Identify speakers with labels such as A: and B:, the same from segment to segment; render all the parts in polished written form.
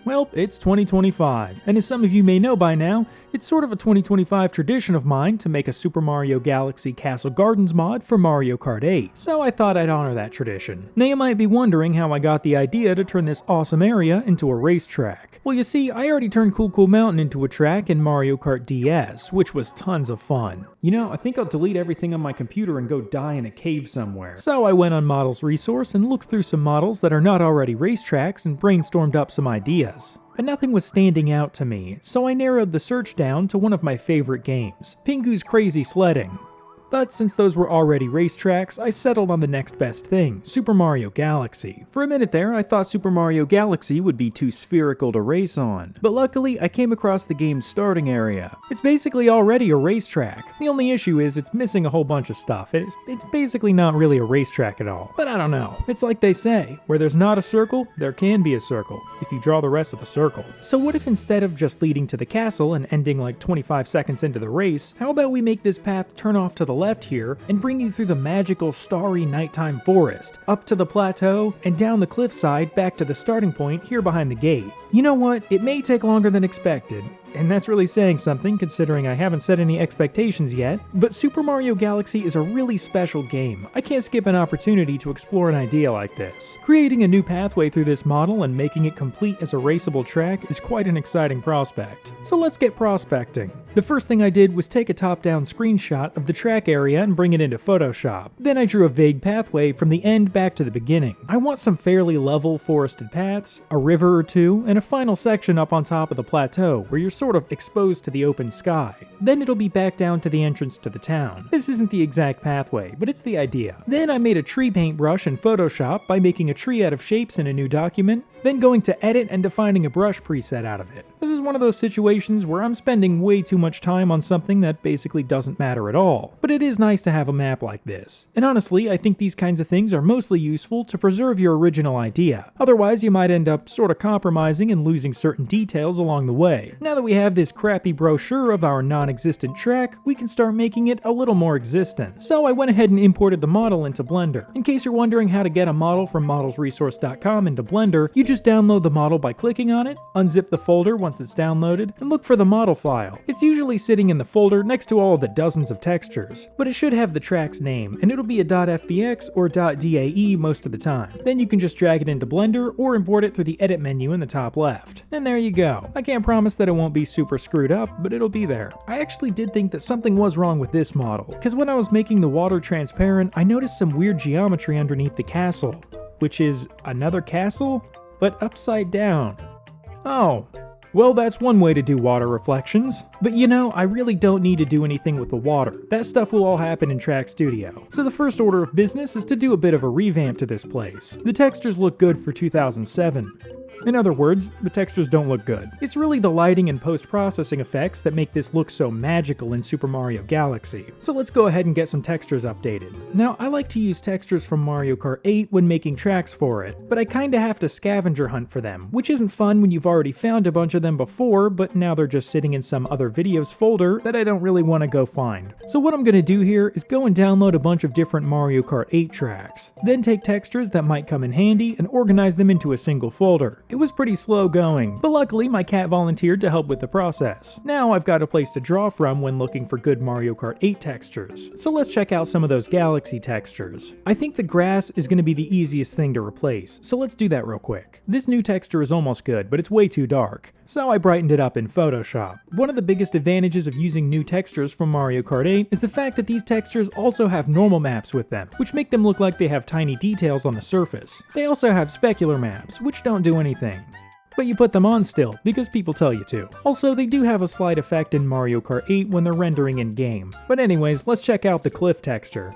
A: Well, it's 2025, and as some of you may know by now, it's sort of a 2025 tradition of mine to make a Super Mario Galaxy Castle Gardens mod for Mario Kart 8, so I thought I'd honor that tradition. Now you might be wondering how I got the idea to turn this awesome area into a racetrack. Well, you see, I already turned Cool Cool Mountain into a track in Mario Kart DS, which was tons of fun. You know, I think I'll delete everything on my computer and go die in a cave somewhere. So I went on Models Resource and looked through some models that are not already racetracks and brainstormed up some ideas. But nothing was standing out to me, so I narrowed the search down to one of my favorite games, Pingu's Crazy Sledding. But since those were already racetracks, I settled on the next best thing, Super Mario Galaxy. For a minute there, I thought Super Mario Galaxy would be too spherical to race on. But luckily, I came across the game's starting area. It's basically already a racetrack. The only issue is it's missing a whole bunch of stuff. It's basically not really a racetrack at all. But I don't know. It's like they say, where there's not a circle, there can be a circle, if you draw the rest of the circle. So what if instead of just leading to the castle and ending like 25 seconds into the race, how about we make this path turn off to the left here and bring you through the magical starry nighttime forest, up to the plateau, and down the cliffside back to the starting point here behind the gate. You know what? It may take longer than expected, and that's really saying something considering I haven't set any expectations yet, but Super Mario Galaxy is a really special game. I can't skip an opportunity to explore an idea like this. Creating a new pathway through this model and making it complete as a raceable track is quite an exciting prospect. So let's get prospecting. The first thing I did was take a top-down screenshot of the track area and bring it into Photoshop. Then I drew a vague pathway from the end back to the beginning. I want some fairly level forested paths, a river or two, and a final section up on top of the plateau where you're sort of exposed to the open sky. Then it'll be back down to the entrance to the town. This isn't the exact pathway, but it's the idea. Then I made a tree paintbrush in Photoshop by making a tree out of shapes in a new document, then going to edit and defining a brush preset out of it. This is one of those situations where I'm spending way too much time on something that basically doesn't matter at all. But it is nice to have a map like this. And honestly, I think these kinds of things are mostly useful to preserve your original idea. Otherwise, you might end up sort of compromising and losing certain details along the way. Now that we have this crappy brochure of our non-existent track, we can start making it a little more existent. So I went ahead and imported the model into Blender. In case you're wondering how to get a model from modelsresource.com into Blender, you just download the model by clicking on it, unzip the folder once it's downloaded, and look for the model file. It's usually sitting in the folder next to all of the dozens of textures, but it should have the track's name, and it'll be a .fbx or .dae most of the time. Then you can just drag it into Blender or import it through the edit menu in the top left. And there you go. I can't promise that it won't be super screwed up, but it'll be there. I actually did think that something was wrong with this model, because when I was making the water transparent, I noticed some weird geometry underneath the castle, which is another castle, but upside down. Oh, well, that's one way to do water reflections. But you know, I really don't need to do anything with the water. That stuff will all happen in Track Studio. So the first order of business is to do a bit of a revamp to this place. The textures look good for 2007. In other words, the textures don't look good. It's really the lighting and post-processing effects that make this look so magical in Super Mario Galaxy. So let's go ahead and get some textures updated. Now, I like to use textures from Mario Kart 8 when making tracks for it, but I kinda have to scavenger hunt for them, which isn't fun when you've already found a bunch of them before, but now they're just sitting in some other videos folder that I don't really want to go find. So what I'm gonna do here is go and download a bunch of different Mario Kart 8 tracks, then take textures that might come in handy and organize them into a single folder. It was pretty slow going, but luckily my cat volunteered to help with the process. Now I've got a place to draw from when looking for good Mario Kart 8 textures. So let's check out some of those Galaxy textures. I think the grass is going to be the easiest thing to replace, so let's do that real quick. This new texture is almost good, but it's way too dark, so I brightened it up in Photoshop. One of the biggest advantages of using new textures from Mario Kart 8 is the fact that these textures also have normal maps with them, which make them look like they have tiny details on the surface. They also have specular maps, which don't do anything, but you put them on still, because people tell you to. Also, they do have a slight effect in Mario Kart 8 when they're rendering in-game. But anyways, let's check out the cliff texture.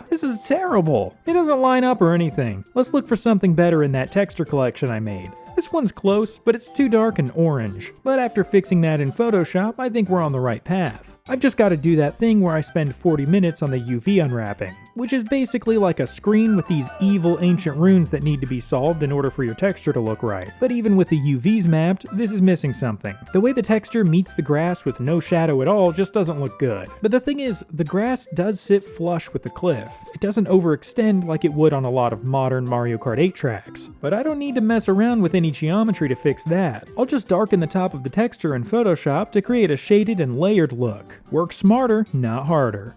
A: This is terrible! It doesn't line up or anything. Let's look for something better in that texture collection I made. This one's close, but it's too dark and orange. But after fixing that in Photoshop, I think we're on the right path. I've just got to do that thing where I spend 40 minutes on the UV unwrapping, which is basically like a screen with these evil ancient runes that need to be solved in order for your texture to look right. But even with the UVs mapped, this is missing something. The way the texture meets the grass with no shadow at all just doesn't look good. But the thing is, the grass does sit flush with the cliff. It doesn't overextend like it would on a lot of modern Mario Kart 8 tracks. But I don't need to mess around with any any geometry to fix that. I'll just darken the top of the texture in Photoshop to create a shaded and layered look. Work smarter, not harder.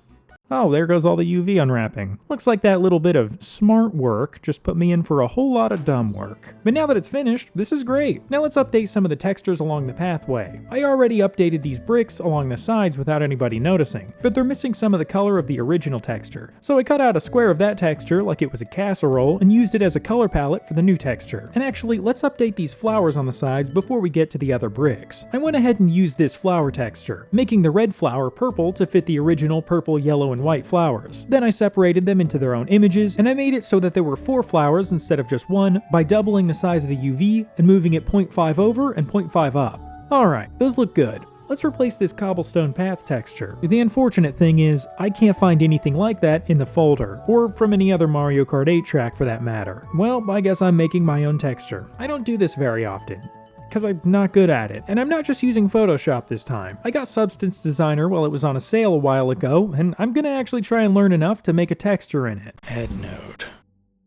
A: Oh, there goes all the UV unwrapping. Looks like that little bit of smart work just put me in for a whole lot of dumb work. But now that it's finished, this is great. Now let's update some of the textures along the pathway. I already updated these bricks along the sides without anybody noticing, but they're missing some of the color of the original texture. So I cut out a square of that texture like it was a casserole and used it as a color palette for the new texture. And actually, let's update these flowers on the sides before we get to the other bricks. I went ahead and used this flower texture, making the red flower purple to fit the original purple, yellow, and white flowers. Then I separated them into their own images, and I made it so that there were 4 flowers instead of just 1 by doubling the size of the UV and moving it 0.5 over and 0.5 up. Alright, those look good. Let's replace this cobblestone path texture. The unfortunate thing is, I can't find anything like that in the folder, or from any other Mario Kart 8 track for that matter. Well, I guess I'm making my own texture. I don't do this very often, because I'm not good at it. And I'm not just using Photoshop this time. I got Substance Designer while it was on a sale a while ago, and I'm gonna actually try and learn enough to make a texture in it.
B: Head node.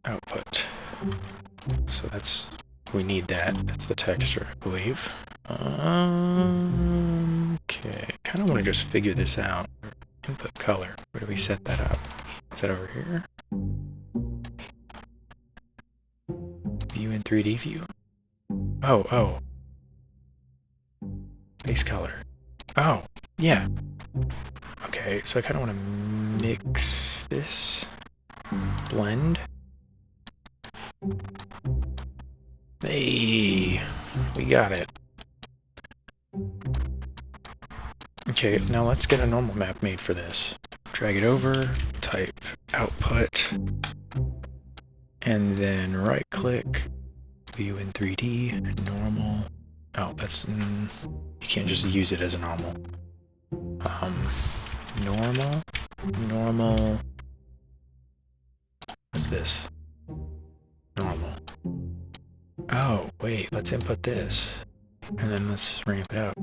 B: Output. So we need that. That's the texture, I believe. Okay, kind of want to just figure this out. Input color. Where do we set that up? Is that over here? View in 3D view. Oh. Base color. Oh, yeah. Okay, so I kind of want to mix this. Blend. Hey, we got it. Okay, now let's get a normal map made for this. Drag it over, type output, and then right click, view in 3D, normal. Oh, that's, you can't just use it as a normal. Normal, what's this? Normal. Oh, wait, let's input this, and then let's ramp it up.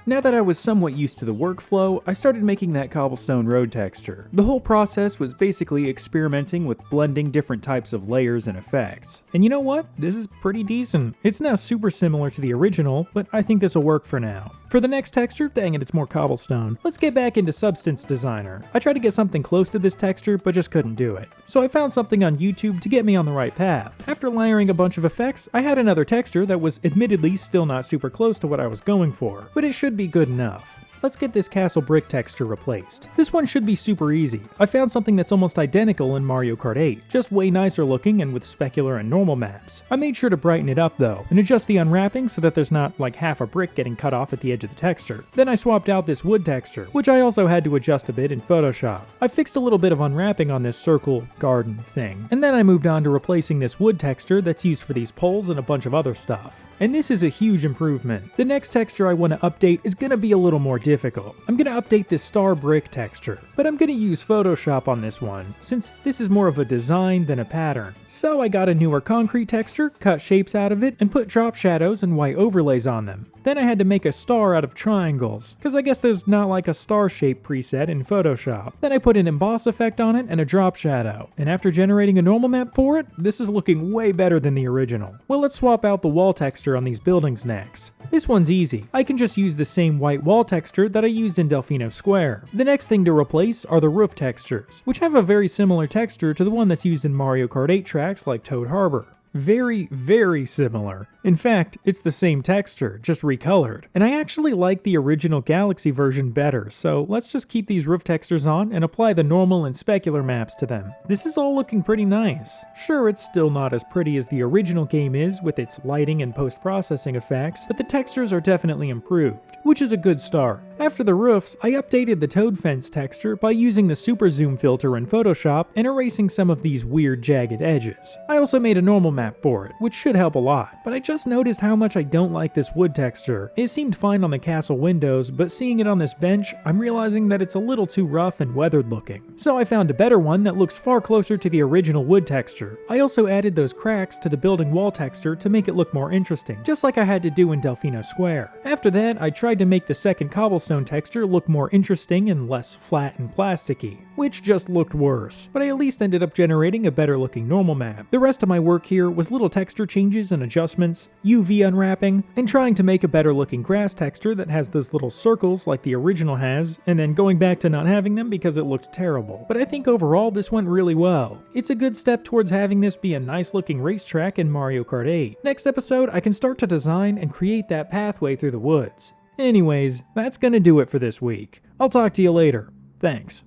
A: Now that I was somewhat used to the workflow, I started making that cobblestone road texture. The whole process was basically experimenting with blending different types of layers and effects. And you know what? This is pretty decent. It's now super similar to the original, but I think this will work for now. For the next texture, dang it, it's more cobblestone. Let's get back into Substance Designer. I tried to get something close to this texture, but just couldn't do it. So I found something on YouTube to get me on the right path. After layering a bunch of effects, I had another texture that was admittedly still not super close to what I was going for, but it should be good enough. Let's get this castle brick texture replaced. This one should be super easy. I found something that's almost identical in Mario Kart 8, just way nicer looking and with specular and normal maps. I made sure to brighten it up though, and adjust the unwrapping so that there's not like half a brick getting cut off at the edge of the texture. Then I swapped out this wood texture, which I also had to adjust a bit in Photoshop. I fixed a little bit of unwrapping on this circle garden thing, and then I moved on to replacing this wood texture that's used for these poles and a bunch of other stuff. And this is a huge improvement. The next texture I want to update is going to be a little more difficult. I'm going to update this star brick texture, but I'm going to use Photoshop on this one, since this is more of a design than a pattern. So I got a newer concrete texture, cut shapes out of it, and put drop shadows and white overlays on them. Then I had to make a star out of triangles, because I guess there's not like a star shape preset in Photoshop. Then I put an emboss effect on it and a drop shadow, and after generating a normal map for it, this is looking way better than the original. Well, let's swap out the wall texture on these buildings next. This one's easy. I can just use the same white wall texture that I used in Delfino Square. The next thing to replace are the roof textures, which have a very similar texture to the one that's used in Mario Kart 8 tracks like Toad Harbor. Very, very similar. In fact, it's the same texture, just recolored. And I actually like the original Galaxy version better, so let's just keep these roof textures on and apply the normal and specular maps to them. This is all looking pretty nice. Sure, it's still not as pretty as the original game is with its lighting and post-processing effects, but the textures are definitely improved, which is a good start. After the roofs, I updated the Toad Fence texture by using the Super Zoom filter in Photoshop and erasing some of these weird jagged edges. I also made a normal map for it, which should help a lot, but I just just noticed how much I don't like this wood texture. It seemed fine on the castle windows, but seeing it on this bench, I'm realizing that it's a little too rough and weathered looking. So I found a better one that looks far closer to the original wood texture. I also added those cracks to the building wall texture to make it look more interesting, just like I had to do in Delfino Square. After that, I tried to make the second cobblestone texture look more interesting and less flat and plasticky, which just looked worse, but I at least ended up generating a better looking normal map. The rest of my work here was little texture changes and adjustments, UV unwrapping, and trying to make a better looking grass texture that has those little circles like the original has, and then going back to not having them because it looked terrible. But I think overall this went really well. It's a good step towards having this be a nice looking racetrack in Mario Kart 8. Next episode, I can start to design and create that pathway through the woods. Anyways, that's gonna do it for this week. I'll talk to you later. Thanks.